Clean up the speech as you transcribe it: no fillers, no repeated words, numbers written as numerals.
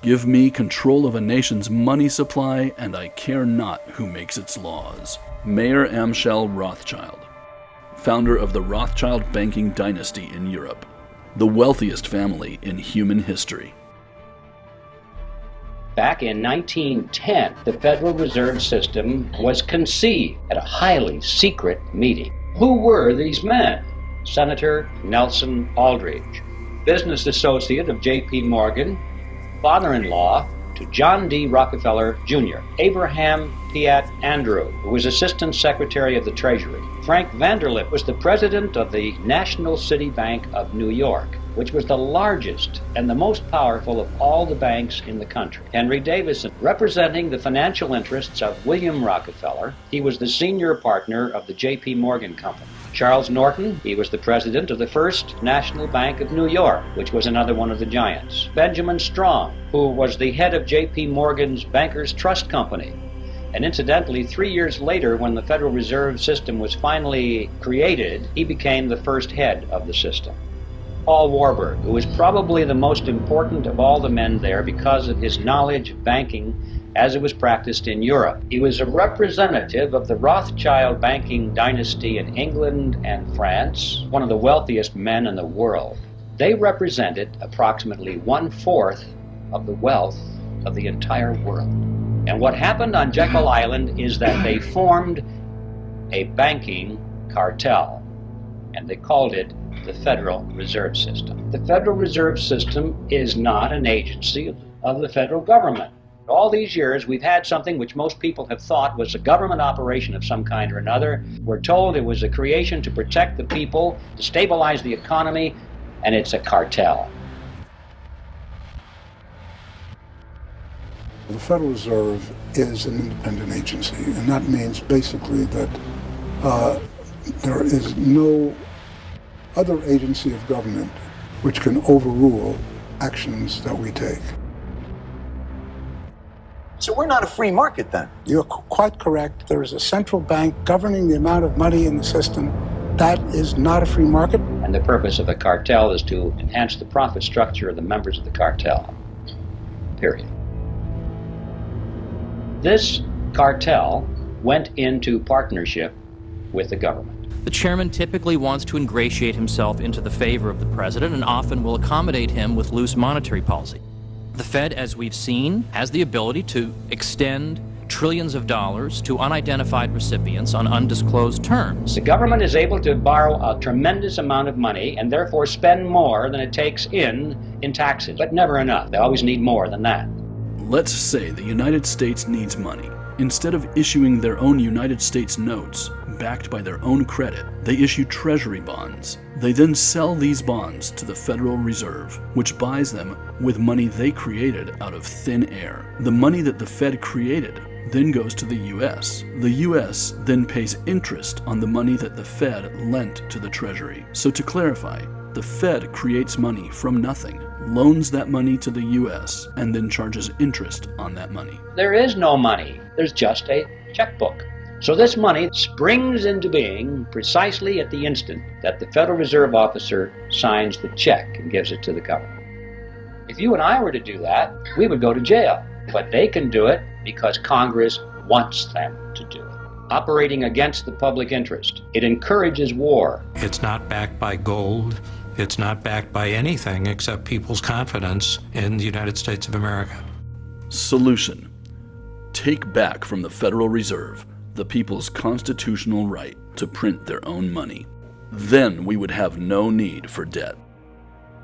Give me control of a nation's money supply, and I care not who makes its laws. Mayer Amschel Rothschild, founder of the Rothschild banking dynasty in Europe, the wealthiest family in human history. Back in 1910, the Federal Reserve System was conceived at a highly secret meeting. Who were these men? Senator Nelson Aldrich, business associate of J.P. Morgan, father-in-law to John D. Rockefeller Jr., Abraham Piatt Andrew, who was Assistant Secretary of the Treasury. Frank Vanderlip was the president of the National City Bank of New York, which was the largest and the most powerful of all the banks in the country. Henry Davison, representing the financial interests of William Rockefeller, he was the senior partner of the J.P. Morgan Company. Charles Norton, he was the president of the First National Bank of New York, which was another one of the giants. Benjamin Strong, who was the head of J.P. Morgan's Bankers Trust Company. And incidentally, 3 years later, when the Federal Reserve System was finally created, he became the first head of the system. Paul Warburg, who was probably the most important of all the men there because of his knowledge of banking as it was practiced in Europe. He was a representative of the Rothschild banking dynasty in England and France, one of the wealthiest men in the world. They represented approximately 1/4 of the wealth of the entire world. And what happened on Jekyll Island is that they formed a banking cartel, and they called it the Federal Reserve System. The Federal Reserve System is not an agency of the federal government. All these years, we've had something which most people have thought was a government operation of some kind or another. We're told it was a creation to protect the people, to stabilize the economy, and it's a cartel. The Federal Reserve is an independent agency, and that means basically that there is no other agency of government which can overrule actions that we take. So we're not a free market then? You're quite correct. There is a central bank governing the amount of money in the system. That is not a free market. And the purpose of a cartel is to enhance the profit structure of the members of the cartel. Period. This cartel went into partnership with the government. The chairman typically wants to ingratiate himself into the favor of the president and often will accommodate him with loose monetary policy. The Fed, as we've seen, has the ability to extend trillions of dollars to unidentified recipients on undisclosed terms. The government is able to borrow a tremendous amount of money and therefore spend more than it takes in taxes, but never enough. They always need more than that. Let's say the United States needs money. Instead of issuing their own United States notes, backed by their own credit, they issue treasury bonds. They then sell these bonds to the Federal Reserve, which buys them with money they created out of thin air. The money that the Fed created then goes to the U.S. The U.S. then pays interest on the money that the Fed lent to the Treasury. So to clarify, the Fed creates money from nothing, loans that money to the U.S., and then charges interest on that money. There is no money. There's just a checkbook. So this money springs into being precisely at the instant that the Federal Reserve officer signs the check and gives it to the government. If you and I were to do that, we would go to jail. But they can do it because Congress wants them to do it. Operating against the public interest. It encourages war. It's not backed by gold. It's not backed by anything except people's confidence in the United States of America. Solution: take back from the Federal Reserve the people's constitutional right to print their own money. Then we would have no need for debt.